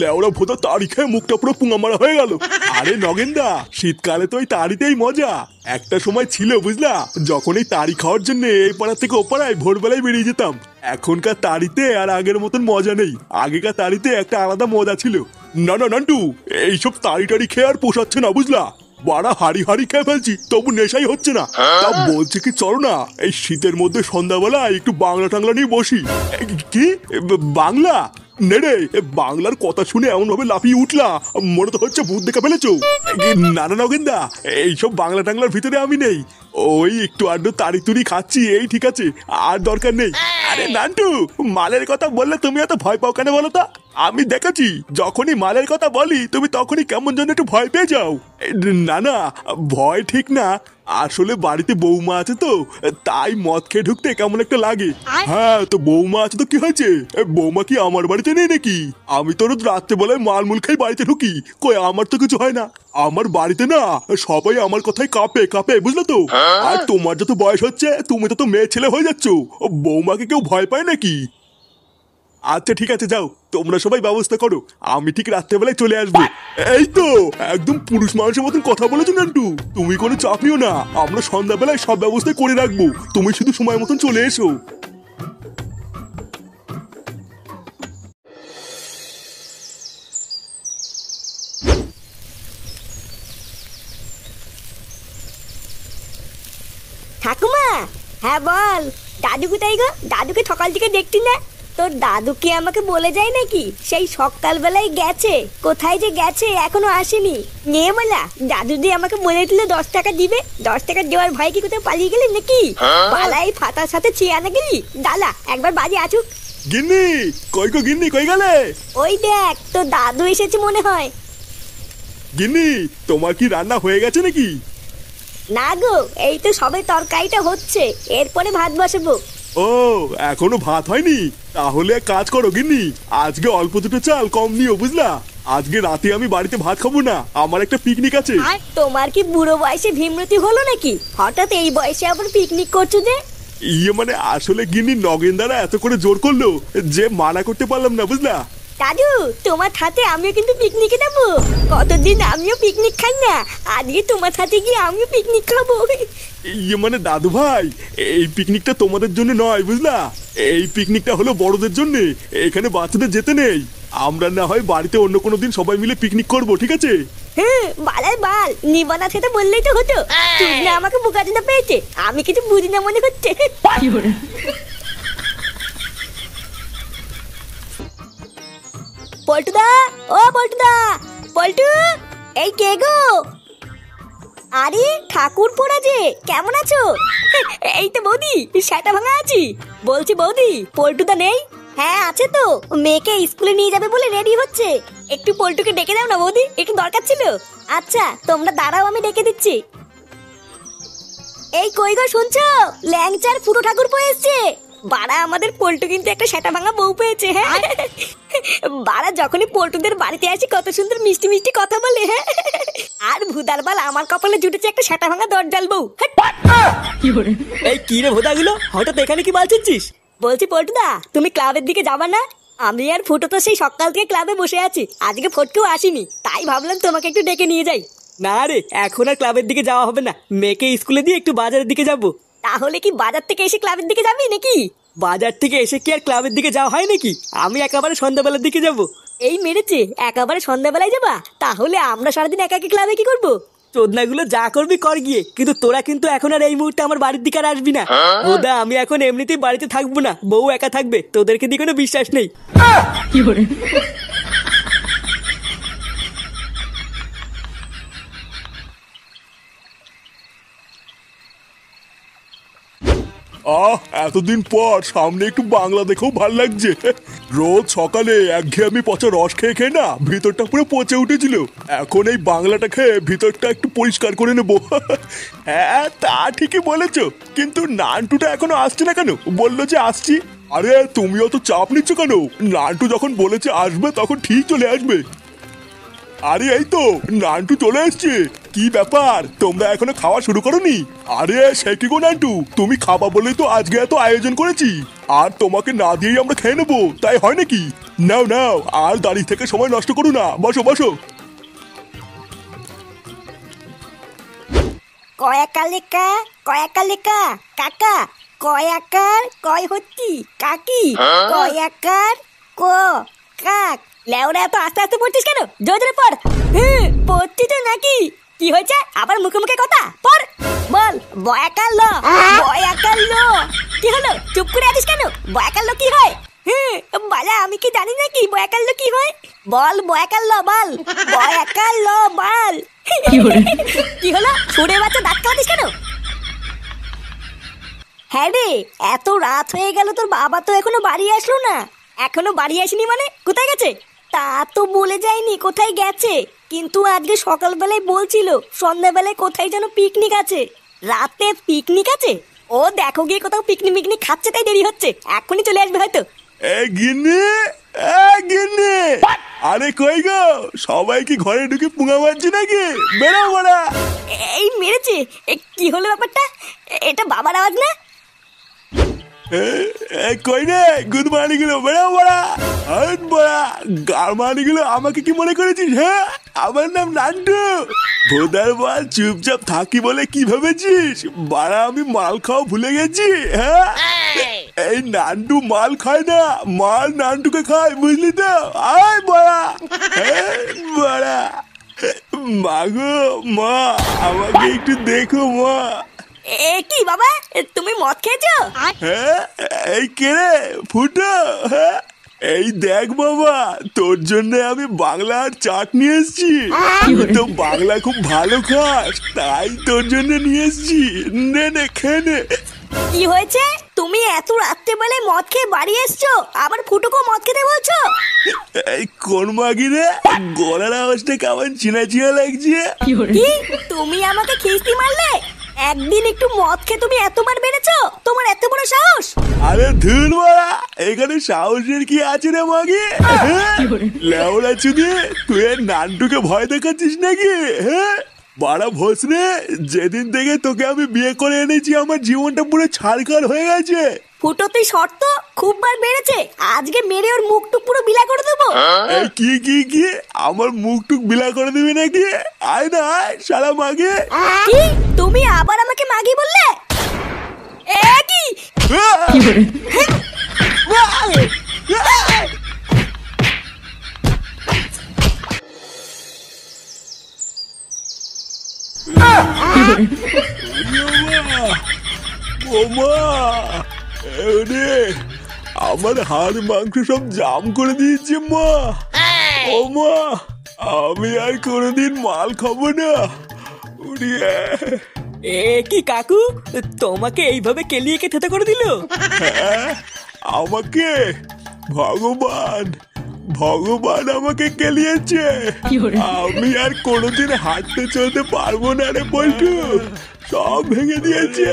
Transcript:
লেওড়া ভোতা তাড়ি খেয়ে মুখটা পুরো পুঙা মারা হয়ে গেল। আরে নগেনদা, শীতকালে তো ওই তাড়িতেই মজা। একটা সময় ছিল বুঝলা, যখন এই তাড়ি খাওয়ার জন্য এই পাড়া থেকে ও পাড়ায় ভোরবেলায় বেরিয়ে যেতাম। এখনকার তাড়িতে আর আগের মতন মজা নেই। আগেকার তাড়িতে একটা আলাদা মজা ছিল। না না নান্টু, এইসব তাড়ি টাড়ি খেয়ে আর পোষাচ্ছে না বুঝলা। বাড়া হাড়ি হাড়ি খেয়ে ফেলছি, তবু নেশাই হচ্ছে না। তা বলছে কি চলো না এই শীতের মধ্যে সন্ধ্যাবেলা একটু বাংলা টাংলা নিয়ে বসি। কি বাংলা? নেড়ে বাংলার কথা শুনে এমন ভাবে লাফিয়ে উঠলা, মনে তো হচ্ছে ভূত দেখে ফেলেছো। না না নগেনদা, এইসব বাংলা টাংলার ভিতরে আমি নেই। ওই একটু আড্ডু তাড়ি তুড়ি খাচ্ছি, এই ঠিক আছে, আর দরকার নেই। আরে নান্টু, মালের কথা বললে তুমি এত ভয় পাও কেন বলো তো? আমি দেখেছি যখনই মালের কথা বলি তুমি তখনই কেমন যেন একটু ভয় পেয়ে যাও। না না, ভয় ঠিক না, আসলে বাড়িতে বৌমা আছে তো, তাই মদ খেয়ে ঢুকতে কেমন একটা লাগে। হ্যাঁ তো বৌমা আছে তো কি হয়েছে? বৌমা কি আমার বাড়িতে নেই নাকি? আমি তো রোজ রাত্রেবেলায় মালমুল খাই বাড়িতে ঢুকি, কই আমার তো কিছু হয় না। আমার বাড়িতে না সবাই আমার কথায় কাঁপে কাঁপে, বুঝলো তো। আর তোমার যত বয়স হচ্ছে তুমি তো মেয়ে ছেলে হয়ে যাচ্ছ, বৌমাকে কেউ ভয় পায় নাকি? আচ্ছা ঠিক আছে, যাও তোমরা সবাই ব্যবস্থা করো, আমি ঠিক রাত্রেবেলায় চলে আসবো। এই তো একদম পুরুষ মানুষের মতন কথা বলেছো নান্টু, তুমি কোনো চাপ নিও না, আমরা সন্ধ্যাবেলায় সব ব্যবস্থা করে রাখবো, তুমি শুধু সময় মতন চলে এসো। ঠাকুমা, হ্যাঁ বল। দাদু কোথায় গো? দাদুকে সকাল থেকে দেখতি না। তোর দাদু কি আমাকে বলে যায় নাকি সেই সকালবেলায় গেছে? কোথায় যে গেছে এখনো আসেনি। নিয়ে বলা দাদু দিয়ে আমাকে বলে দিল 10 টাকা দিবে। 10 টাকা দেওয়ার ভয় কি কোথাও পালিয়ে গেলি নাকি? পালাই ফাটার সাথে চেয়ে আনা গেলি। দাদা একবার বাজে আসুক। গিন্নি কই গো, গিন্নি কই গেলে? ওই দেখ তোর দাদু এসেছে মনে হয়। গিন্নি তোমার কি রান্না হয়ে গেছে নাকি? না গো, এই তো সবে তরকারিটা হচ্ছে, এরপরে ভাত বসাবো। ও এখনো ভাত হয়নি? তাহলে এক কাজ করো গিন্নি, আজকে অল্প দুটো চাল কম নিও বুঝলা। আজকে রাতে আমি বাড়িতে ভাত খাবো না, আমার একটা পিকনিক আছে। তোমার কি বুড়ো বয়সে ভীমরতি হলো নাকি? হঠাৎ এই বয়সে আবার পিকনিক করছো যে? মানে আসলে গিন্নি নগেনদারা এত করে জোর করলো যে মানা করতে পারলাম না বুঝলা। দাদু তোমার সাথে আমিও কিন্তু পিকনিকে যাবো। কতদিন আমিও পিকনিক খাই না, আজকে তোমার সাথে গিয়ে আমিও পিকনিক খাবো। মানে দাদু ভাই, এই পিকনিকটা তোমাদের জন্য নয় বুঝলা, এই পিকনিকটা হলো বড়দের জন্য, এখানে বাচ্চাদের যেতে নেই। আমরা না হয় বাড়িতে অন্য কোনো দিন সবাই মিলে পিকনিক করব, ঠিক আছে? হ্যাঁ বালার বাল, নিবানা সেটা বললেই তো হতো। তুই না আমাকে বোকাচোদা পেয়েছে, আমি কিছু বুঝি না মনে হচ্ছে। পল্টুদা, ও পল্টুদা, পল্টু, এই কে গো? আরে ঠাকুর পোড়া যে, কেমন আছো? এই তো বৌদি, সেটা ভাঙা আছি। বলছি বৌদি, পল্টুদা নেই? হ্যাঁ আছে তো, মেয়েকে স্কুলে নিয়ে যাবে বলে রেডি হচ্ছে। একটু পল্টুকে ডেকে দাও না বৌদি, একটু দরকার ছিল। আচ্ছা তোমরা দাঁড়াও, আমি ডেকে দিচ্ছি। এই কই গো শুনছো? ল্যাংচার ফুটো ঠাকুর এসছে। বাড়া আমাদের পল্টু কিন্তু একটা সেটা ভাঙা বউ পেয়েছে। হ্যাঁ বাড়া যখনই পল্টুদের বাড়িতে আসি কত সুন্দর মিষ্টি মিষ্টি কথা বলে। হ্যাঁ আর ভুদার বাল আমার কপালে জুটেছে একটা সেটা ভাঙা দরজাল বউ। এই কি রে ভোদাগুলো, হঠাৎ এখানে কি বলছিস? বলছি পল্টুদা, তুমি ক্লাবের দিকে যাবা না? আমি আর ফুটো তো সেই সকাল থেকে ক্লাবে বসে আছি, আজকে ফটকেও আসিনি, তাই ভাবলাম তোমাকে একটু ডেকে নিয়ে যাই। না রে, এখন আর ক্লাবের দিকে যাওয়া হবে না, মেয়েকে স্কুলে দিয়ে একটু বাজারের দিকে যাব। তাহলে কি বাজার থেকে এসে ক্লাবের দিকে যাবি নাকি? বাজার থেকে এসে কি আর ক্লাবের দিকে যাওয়া হয় নাকি? আমি একেবারে সন্ধ্যাবেলার দিকে যাব। এই মেরেছে, একেবারে সন্ধ্যাবেলায় যাবা? তাহলে আমরা সারাদিন একা একা ক্লাবে কি করবো? চোদনাগুলো যা করবি কর গিয়ে, কিন্তু তোরা কিন্তু এখন আর এই মুহূর্তে আমার বাড়ির দিকে আর আসবি না। ওদা আমি এখন এমনিতেই বাড়িতে থাকবো না, বউ একা থাকবে, তোদেরকে দিয়ে কোনো বিশ্বাস নেই। এতদিন পর সামনে একটু বাংলা দেখেও ভাল লাগছে। রোজ সকালে একঘেয়েমি পচা রস খেয়ে খেয়ে না ভিতরটা পুরো পচে উঠেছিল, এখন এই বাংলাটা খেয়ে ভিতরটা একটু পরিষ্কার করে নেবো। হ্যাঁ তা ঠিকই বলেছো, কিন্তু নান্টুটা এখনো আসছে না কেন? বললো যে আসছি। আরে তুমিও তো চাপ নিচ্ছ কেন? নান্টু যখন বলেছে আসবে তখন ঠিক চলে আসবে। আরে এই তো নান্টু চলে এসছে। কি ব্যাপার, তোমরা এখনো খাওয়া শুরু করোনি? আরে সে কি গো নান্টু, তুমি খাবা বলেই তো আজকে এত আয়োজন করেছি, আর তোমাকে না দিয়েই আমরা খেয়ে নেবো, তাই হয় নাকি? নাও নাও, আর দাঁড়িয়ে থেকে সময় নষ্ট করো না, বসো বসো। কয়াকালেকা কয়াকালেকা কাকা, কয়াকার কয় হচ্ছি কাকি, কয়াকার ক কাক। লেওরা এত আস্তে আস্তে পড়ছিস কেন? জোরে জোরে পড়। পড়ছি তো নাকি? কি হয়েছে আবার মুখে মুখে কথা? পড় বল। বয়াকার ল, বয়াকার ল। কি হলো, চুপ করে আছিস কেন? বয়াকার ল কি হয়? বালা আমি কি জানি নাকি বয়াকার ল কি হয়? বল বয়াকার ল বল, বয়াকার ল বল। কি হলো, ছুড়ে বাচ্চা দাঁত কাটিস কেন? হ্যাঁ রে, এত রাত হয়ে গেল, তোর বাবা তো এখনো বাড়ি আসলো না। এখনো বাড়ি আসেনি মানে? কোথায় গেছে? তা তো বলে যায়নি কোথায় গেছে, কিন্তু আজকে সকালবেলায় বলছিল সন্ধ্যাবেলায় কোথায় যেন পিকনিক আছে। রাতে পিকনিক আছে? ও দেখো গিয়ে কোথাও পিকনিক মিকনিক খাচ্ছে, তাই দেরি হচ্ছে, এখনই চলে আসবে হয়তো। গিন্নি, গিন্নি, আরে কই গো, সবাই কি ঘরে ঢুকে পুঙা মারছে নাকি? বেরো বড়া। এই মেরেছে? কি হলো ব্যাপারটা? এটা বাবার আওয়াজ না? কই রে গুড মর্নিং গুলো, বেরো বড়া। হাট বড়া, গারমানি গুলো আমাকে কি মনে করেছিস? হ্যাঁ, আমার নাম নান্টু। ভোদার বল, চুপচাপ থাকি বলে কি ভেবেছিস? বাড়া আমি মাল খাওয়া ভুলে গেছি? হ্যাঁ, এই নান্টু মাল খায় না, মাল নান্টুকে খায়, বুঝলি তো? আয় বড়া, বড়া। মাগো মা, আমাকে একটু দেখো মা। কি বাবা, তুমি মদ খেয়েছো? হ্যাঁ, এই কে রে ফুটো? হ্যাঁ, এই দেখ বাবা, তোর জন্য আমি বাংলার চাট নিয়ে এসেছি। তুই তো বাংলা খুব ভালো খাস, তাই তোর জন্য নিয়ে এসেছি। নে নে, খেয়ে নে। কি হয়েছে, তুমি এত রাত্রে বেলে মদ খেয়ে বাড়ি এসছো, আবার ফুটুকো মদ খেতে বলছো? এই কোন মাগি রে, গলার আওয়াজটা কেমন চিনা চিনা লাগছে? কি, তুমি আমাকে খিস্তি মারলে? একদিন একটু মদ খেয়ে তুমি এতবার বেড়েছো? তোমার এত বড় সাহস? আরে ধুর বাড়া, এখানে সাহসের কি আছে রে মাগি? লেওড়া চুদি, তুই নান্টুকে ভয় দেখাচ্ছিস নাকি? হ্যাঁ বাড়া ভোসরে, যেদিন থেকে তোকে আমি বিয়ে করে এনেছি আমার জীবনটা পুরো ছাড়খাড় হয়ে গেছে। ফুটোতে শর্ত খুব বার বেড়েছে, আজকে মেরে ওর মুখটুক পুরো বিলা করে দেবো। এই কি কি কি, আমার মুখটুক বিলা করে দিবি নাকি? আয় না আয় শালা মাগে। কি, তুমি আবার আমাকে মাগি বললে? কি আমার হাড় মাংস সব জাম করে দিয়েছে মা। ও মা, আমি আর কোনোদিন মাল খাবো না। কি কাকু, তোমাকে এইভাবে কেলিয়ে কে থেতে করে দিল? আমাকে ভগবান, ভগবান আমাকে কেলিয়েছে। আমি আর কোনোদিন হাঁটতে চলতে পারবো না রে বল্টু, সব ভেঙে দিয়েছে।